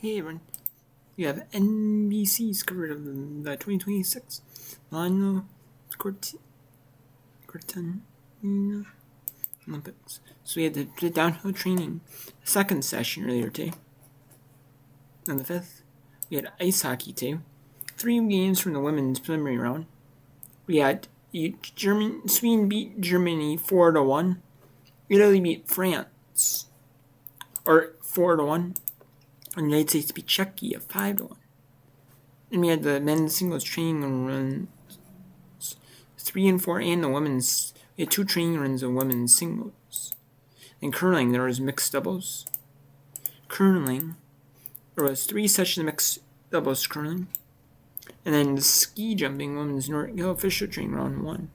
Hey everyone, we have NBC's coverage of the 2026 Milan Cortina Olympics. So we had the downhill training second session earlier today. On the 5th, we had ice hockey today. 3 games from the women's preliminary round. We had Sweden beat Germany 4-1. Italy beat France 4-1. And the United States beat Czechia 5-1. And we had the men's singles training runs 3 and 4, and the women's. We had 2 training runs of women's singles. In curling, there was mixed doubles. Curling, there was 3 sessions of mixed doubles curling. And then the ski jumping women's Nordic Hill official training round 1.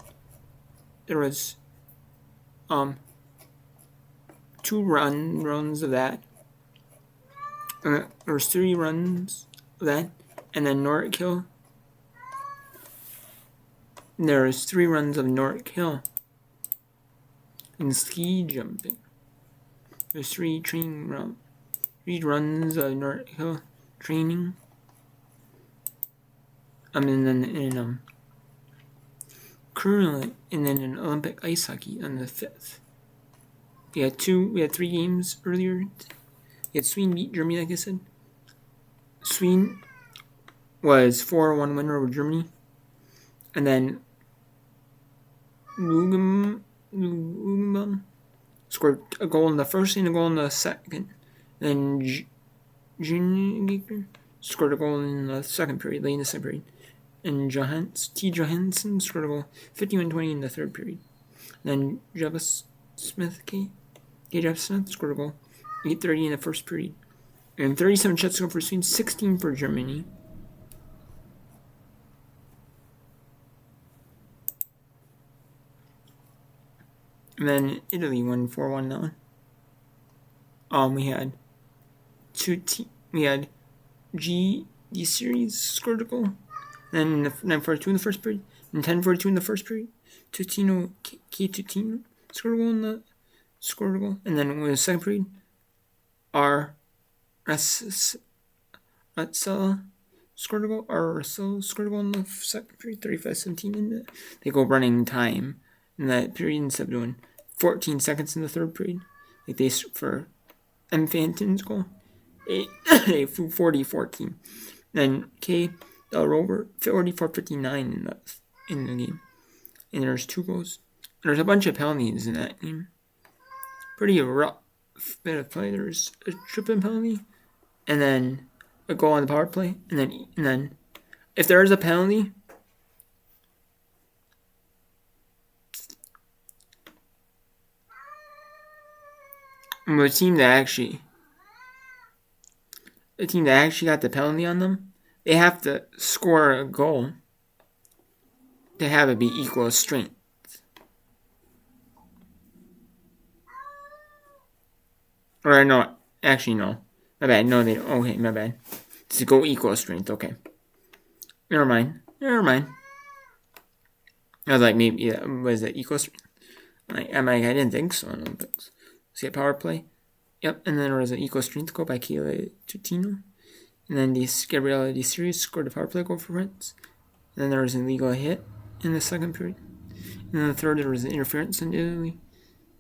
There was 2 runs of that. There was 3 runs of that, and then Nordic Hill. There was 3 runs of Nordic Hill. And ski jumping. There's 3 runs of Nordic Hill training. And then curling, and then an Olympic ice hockey on the 5th. We had 3 games earlier. We had Sweden beat Germany, like I said. Sweden was 4-1 winner over Germany. And then Lugum scored a goal in the first and a goal in the second. And then Juniger scored a goal in the second period, late in the second period. And Johansson scored a goal 51-20 in the third period. And then K. Jeff Smith scored a goal 8:30 in the first period. And 37 shots scored for Sweden, 16 for Germany. And then Italy won 4-1 that one. We had GD series scored a goal. Then 9:42 in the first period. And 10:42 in the first period. Tutino scored a goal. And then in the second period, Russell scored a goal in the second period, 35-17, and they go running time in that period instead of doing 14 seconds in the third period. Like they for M. Fanton's goal, 40-14. Then K. Del Rover 44-59 in the game, and there's 2 goals. There's a bunch of penalties in that game. Pretty rough bit of play. There's a tripping penalty, and then a goal on the power play, and then if there is a penalty, the team that actually got the penalty on them, they have to score a goal to have it be equal strength. Or no, actually no. My bad. No, they don't. Okay, my bad. To go equal strength. Okay. Never mind. I was like, maybe, yeah, was it equal strength? I didn't think so on Olympics. See a power play? Yep, and then there was an equal strength goal by Kayla Tutino. And then Gabriella De Series scored a power play goal for France. And then there was an illegal hit in the second period. And then the third, there was an interference in Italy.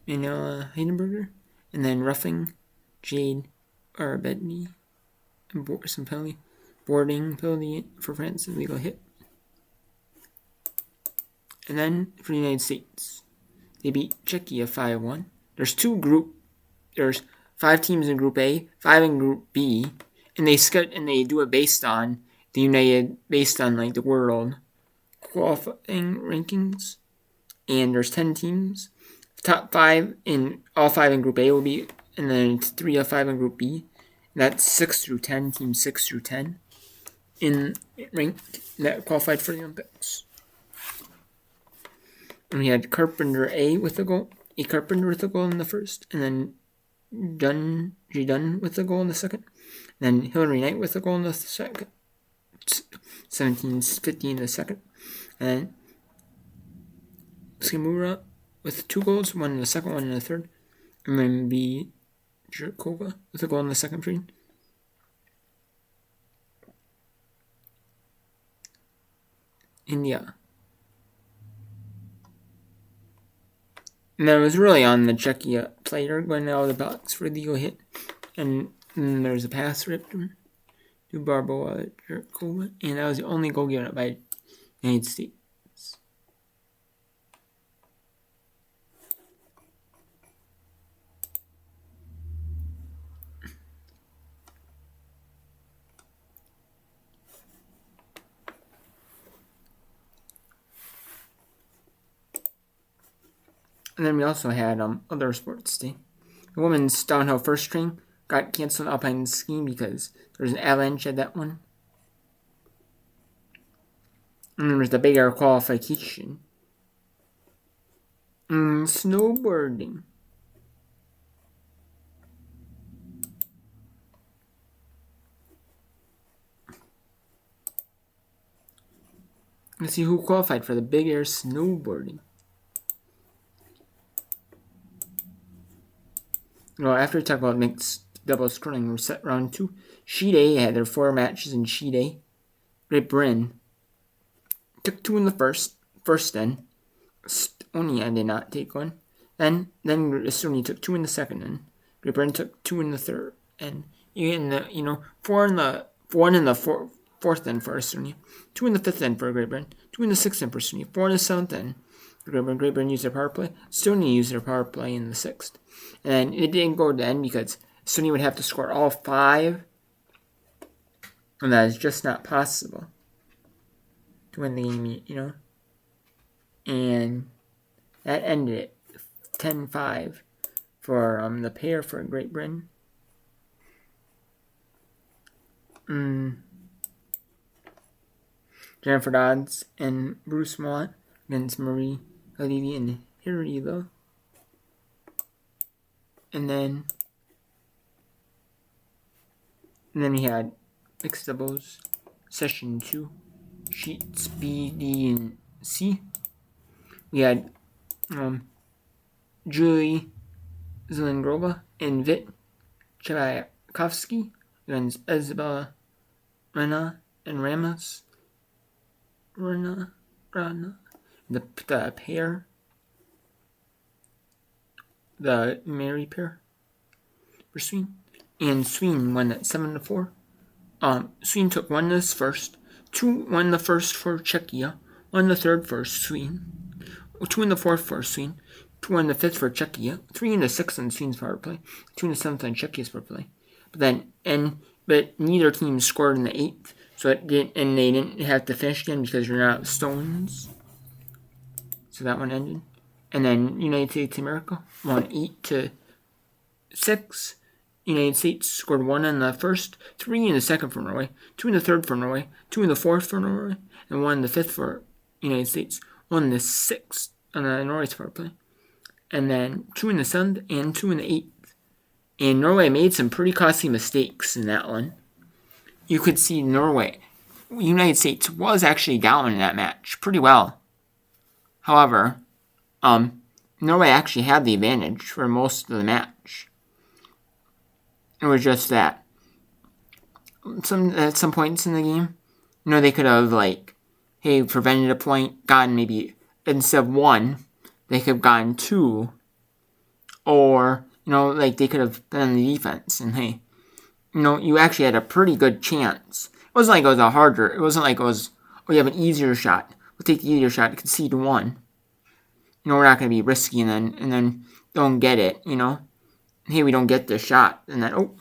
Manuela Heidenberger. And then roughing, Jade Arbetny, some penalty, boarding penalty for France, illegal hit. And then for the United States, they beat Czechia 5-1. There's 5 teams in Group A, 5 in Group B, and they do it based on like the world qualifying rankings. And there's 10 teams. Top 5 in all 5 in Group A will be, and then 3 of 5 in Group B. And that's 6 through 10, teams 6 through 10 in rank that qualified for the Olympics. And we had Carpenter with a goal in the first, and then Dunn with a goal in the second, and then Hillary Knight with a goal in the second, 17-15 in the second, and then Skimura with 2 goals, 1 in the second, 1 in the third, and then Jerkova with a goal in the second period. India. And then it was really on the Czechia player going out of the box for the hit. And then there's a pass ripped to Barboa, and that was the only goal given up by the United States. And then we also had other sports today. The women's downhill first string got canceled alpine skiing because there was an avalanche at that one. And there was the big air qualification. Snowboarding. Let's see who qualified for the big air snowboarding. Well, after we talk about mixed doubles curling, we're set round 2. Sheet A had their 4 matches in Sheet A. Great Britain took 2 in the first then. Estonia did not take one. Then Estonia took 2 in the second then. Great Britain took 2 in the third. And in the 1 in the fourth then for Estonia. 2 in the fifth then for Great Britain. 2 in the sixth then for Estonia. 4 in the seventh then. Great Britain used their power play. Estonia used their power play in the sixth. And it didn't go to the end because Estonia would have to score all 5. And that is just not possible to win the game, And that ended at 10-5 for the pair for Great Britain. Jennifer Dodds and Bruce Mott against Marie Olivier and Hirilo. And then we had mixed doubles, session 2, sheets B, D, and C. We had Julie Zelengrova and Vit Chvakovsky against Isabella Rana and Ramos. Rana. The pair. The Mary pair for Sweden. And Sweden won at 7-4. Sweden took 1 this first, 2 won the first for Czechia, 1 the third for Sweden, 2 in the fourth for Sweden, 2 in the fifth for Czechia, 3 in the sixth on Sweden's power play, 2 in the seventh on Czechia's power play. But neither team scored in the 8th, so they didn't have to finish again because you're not out of stones. So that one ended. And then United States of America won 8-6. United States scored 1 in the first, 3 in the second for Norway, 2 in the third for Norway, 2 in the fourth for Norway, and 1 in the fifth for United States, 1 in the sixth on the Norway's power play, and then 2 in the seventh and 2 in the 8th. And Norway made some pretty costly mistakes in that one. You could see United States was actually down in that match pretty well. However, Norway actually had the advantage for most of the match. It was just that at some points in the game, they could have prevented a point, gotten maybe instead of 1, they could have gotten 2, or they could have done the defense. And you actually had a pretty good chance. It wasn't like it was it wasn't like it was, you have an easier shot. We'll take the easier shot, concede 1. We're not going to be risky and then don't get it, Hey, we don't get the shot, and then,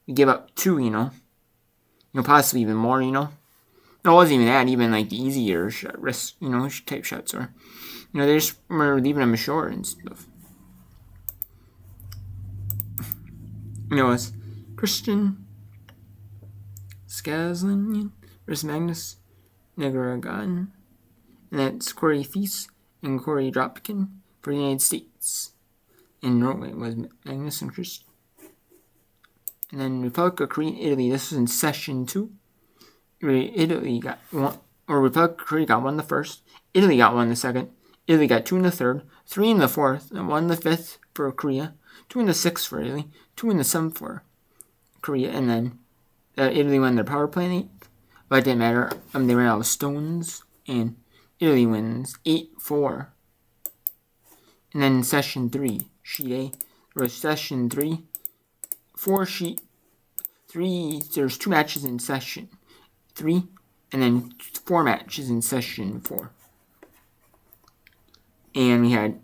we give up 2, possibly even more, No, it wasn't even that, even the easier shot, risk, type shots, or, they just were leaving them short and stuff. It was Christian Skazlin versus Magnus Negaragan, and that's Corey Thies and Corey Dropkin for the United States. In Norway was Magnus and Christian. And then Republic of Korea, Italy. This was in session 2. Italy got 1, or Republic of Korea got 1 the first. Italy got 1 the second. Italy got 2 in the third, 3 in the fourth, and 1 in the fifth for Korea. 2 in the sixth for Italy. 2 in the seventh for Korea. And then Italy won their power play in 8th. But it didn't matter. They ran out of stones. and Italy wins 8-4. And then in session 3, sheet A, there was session 3, 4 sheet 3, there's 2 matches in session 3, and then 4 matches in session 4. And we had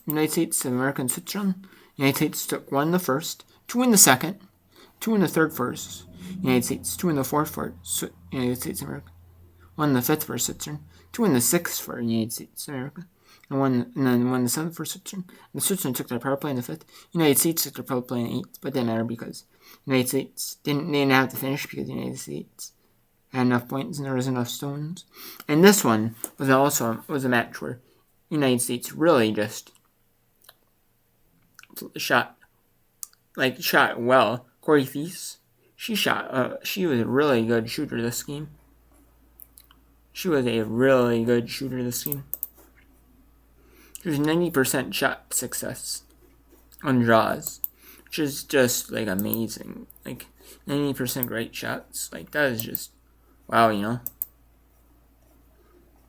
United States of America and Switzerland. United States took 1 in the first, 2 in the second, 2 in the third first. United States, 2 in the fourth for United States of America, 1 in the fifth for Switzerland, 2 in the sixth for United States of America, and then 1 in the seventh for Switzerland. And Switzerland took their power play in the fifth. United States took their power play in the eighth, but it didn't matter because United States didn't have to finish because the United States had enough points and there was enough stones. And this one was a match where United States really just shot well. Corey Thies, she was a really good shooter this game. She was 90% shot success on draws, which is just like amazing. Like 90% great shots. Like that is just wow, And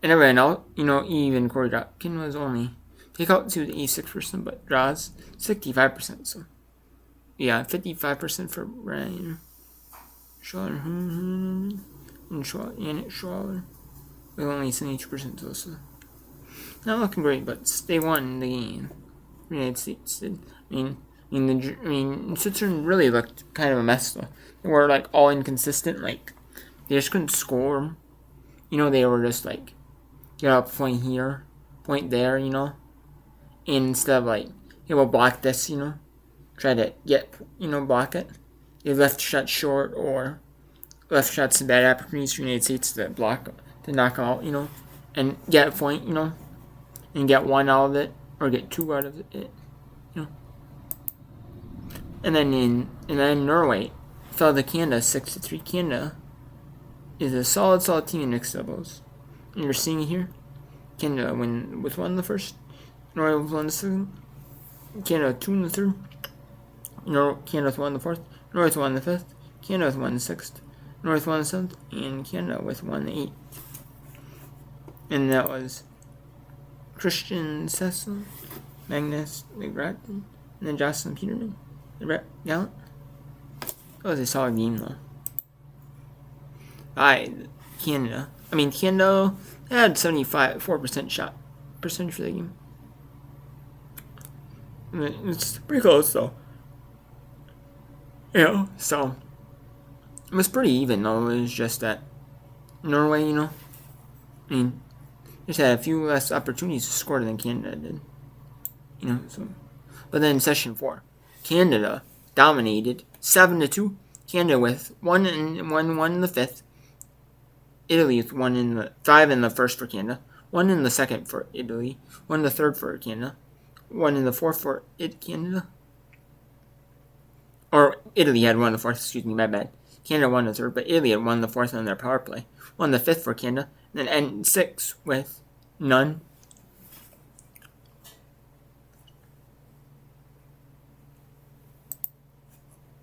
everyone else, even Corey Dropkin was only takeouts to 86%, but draws 65%. So yeah, 55% for Ryan Schwaller and Schwaller with only 72% to us. Not looking great, but they won the game. The United States did. Switzerland really looked kind of a mess though. They were like all inconsistent. Like they just couldn't score. They were just like get up point here, point there. And instead of like we'll block this. Try to block it. They left shot short or left shots bad opportunities for the United States to knock out, and get a point, and get 1 out of it or get 2 out of it, And then Norway fell to Canada 6-3. Canada is a solid team in mixed doubles. And you're seeing it here. Canada win with 1 in the first. Norway with 1 in the second. Canada 2 in the third. Canada with 1 in the fourth. Norway with 1 in the fifth. Canada with 1 in the sixth. Norway with 1 in the seventh. And Canada with 1 in the eighth. And that was Christian Cecil, Magnus McGrattan, and then Jocelyn Peterman. Gallant. That was a solid game though. Canada had 74% shot percentage for the game. It's pretty close though. So it was pretty even though. It was just that Norway, just had a few less opportunities to score than Canada did. So. But then in session 4, Canada dominated 7-2. Canada with 1 in the fifth. Italy with 5 in the first for Canada. 1 in the second for Italy. 1 in the third for Canada. 1 in the fourth for Canada. Or Italy had 1 in the fourth, excuse me, my bad. Canada 1 in the third, but Italy had 1 in the fourth on their power play. 1 in the fifth for Canada. And then N6 with none.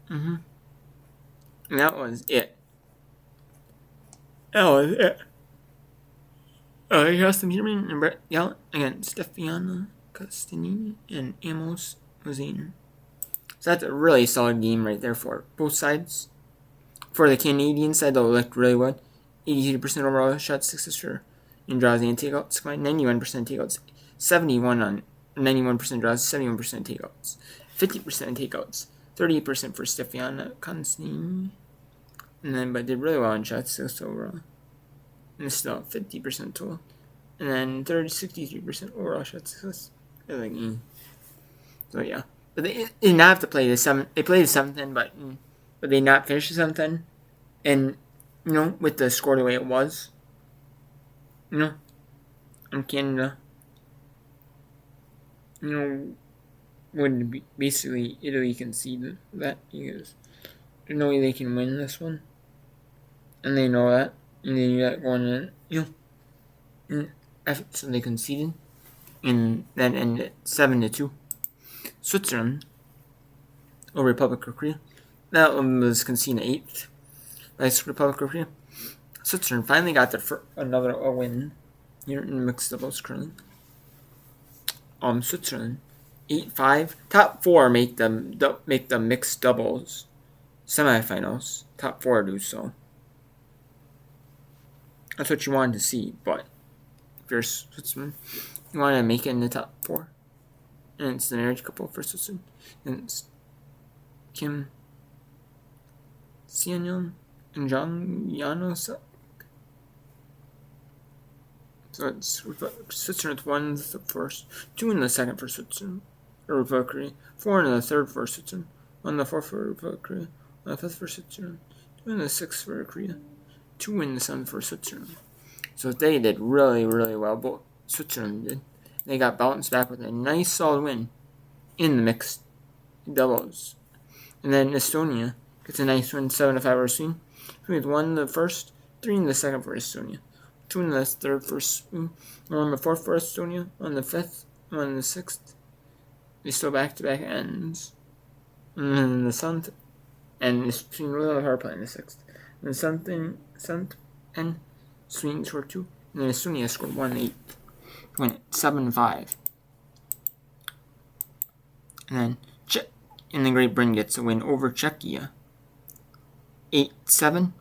And that was it. Justin Peterman and Brett Gallant against Stefano Costantini and Amos Mozine. So that's a really solid game right there for both sides. For the Canadian side, they looked really good. 82% overall shot success for in draws and takeouts. 91% takeouts. 91% draws, 71% takeouts. 50% takeouts. 38% for Stefano Costantini. But did really well in shots success overall. And still 50% total. And then 63% overall shot success for the game. So yeah. But they did not have to play the 7th. They played the 7th end, but they did not finish the 7th end. And, with the score the way it was. And Canada, would be basically Italy conceded that because there's no way they can win this one. And they know that. And they knew that going in. So they conceded. And that ended 7-2. Switzerland or Republic of Korea. That one was conceded 8th by Republic of Korea. Switzerland finally got another win here in mixed doubles curling. Switzerland 8-5. Top 4 make the mixed doubles semifinals. Top 4 do so. That's what you wanted to see, but if you're Switzerland, you want to make it in the top 4. And it's the marriage couple for Switzerland. And it's Kim Sianyon and John Janos. So it's Switzerland won the first, 2 in the second for Switzerland, or Republic Korea, 4 in the third for Switzerland, 1 in the fourth for Republic Korea, 1 in the fifth for Switzerland, 2 in the sixth for Korea, 2 in the seventh for Switzerland. So they did really, really well. Both Switzerland did. They got bounced back with a nice solid win in the mixed doubles. And then Estonia gets a nice win, 7-5 over Sweden. Sweden 1 in the first, 3 in the second for Estonia. 2 in the third for Sweden, 1 in the fourth for Estonia, 1 in the fifth, 1 in the sixth. They still back-to-back ends. And then the seventh, and Sweden really hard play in the sixth. And the seventh, and Sweden scored 2, and then Estonia scored 1-8. Win it 7-5. And then and then Great Britain gets a win over Czechia 8-7.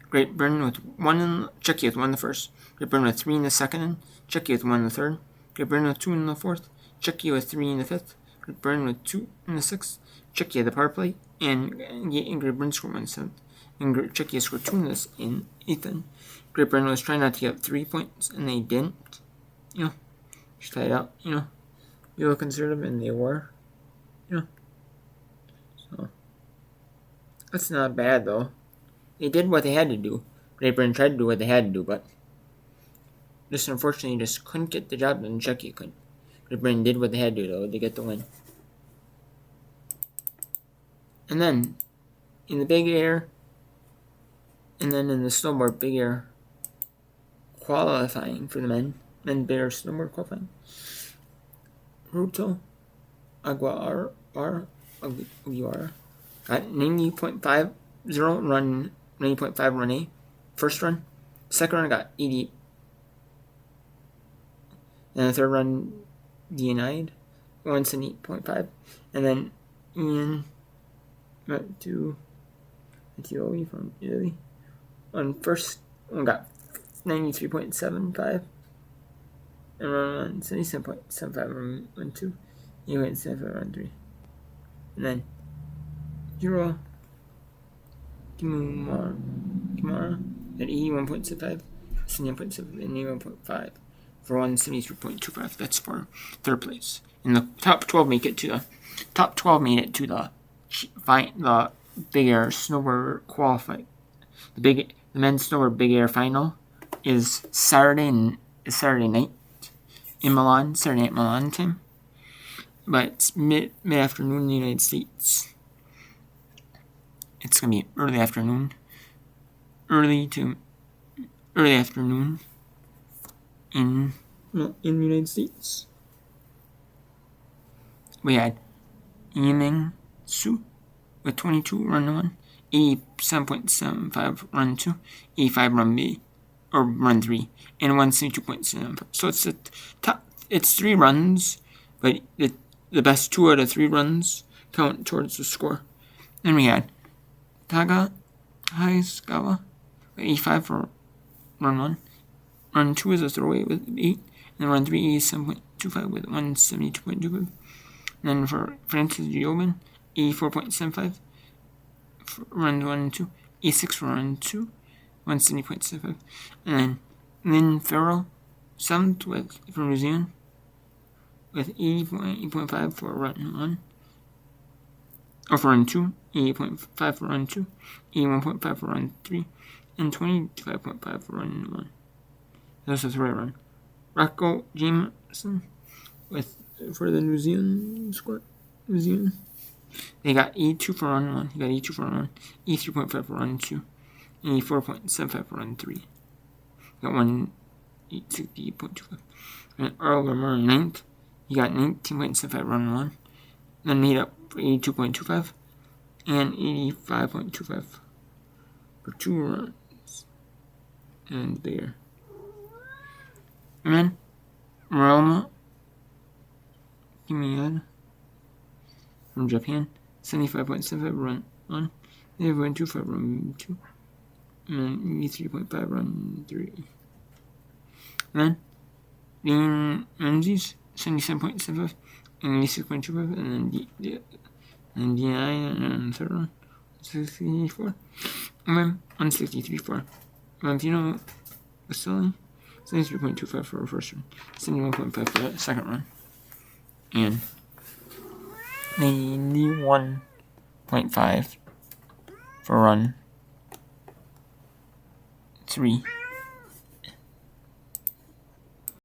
Great Britain with 1 in Czechia with 1 in the first. Great Britain with 3 in the second, and Czechia with 1 in the third. Great Britain with 2 in the fourth. Czechia with 3 in the fifth. Great Britain with 2 in the sixth. Czechia the power play, and Great Britain scored 1 in the seventh. And Czechia scored 2 in this in eighth. And Great Britain was trying not to get 3 points, and they didn't. Just tied up. Be a little conservative, and they were. So that's not bad though. They did what they had to do. Great Britain tried to do what they had to do, but just unfortunately just couldn't get the job done. Czechia couldn't. Great Britain did what they had to do though to get the win. And then in the big air, and then in the snowboard big air qualifying for the men big air snowboard qualifying, Ruto Aguiar got 90.50 run, 90.5 run A. First run. Second run got 80. And the third run denied. 178.5. And then Ian went to Italy from Italy. On first one got 93.75. And run 77.75 run 2. He went 7 run 3. And then Euro Kimura at 81.75, 79.7, and 81.5 for 173.25. That's for third place. And the top 12 made it to the big air snowboard qualifying. The men's snowboard big air final is Saturday night in Milan. Saturday night Milan time. But it's mid-afternoon in the United States. It's going to be early afternoon in the United States. We had Yiming Su with 22 run 1, 87.75 run 2, 85 run B, or run 3, and 172.75. So it's the top. It's 3 runs, but the best 2 out of 3 runs count towards the score. Then we had Taga Haiskawa with 85 for run 1. Run 2 is a throwaway with 8. And run 3 is 7.25 with 172.25. And then for Francis Giobin, 84.75 for run 1 and 2. 86 for run 2, 170.75. And then Lynn Farrell, 7th from New Zealand, with 80.5 for run 1. Or for run 2, 88.5 for run 2, 81.5 for run 3, and 25.5 for run 1. That's the 3rd run. Rocco Jameson for the New Zealand squad. They got 82 for run 1. He got 82 for run 1, 83.5 for run 2, 84.75 for run 3. Got 168.25. And Earl Lamar 9th. He got 19.75 run 1. Then made up for 82.25 and 85.25 for 2 runs. and bigger. And then Roma Milan from Japan, 75.75 run 1, 0.25 run 2, and 3.5 run 3. And then Menzies, 77.75, and 6.25, and then DI, and third run, 64, and then 163.4. Valentino Vaselli, 73.25 for a first run, 71.5 for that second run, and 91.5 for run 3.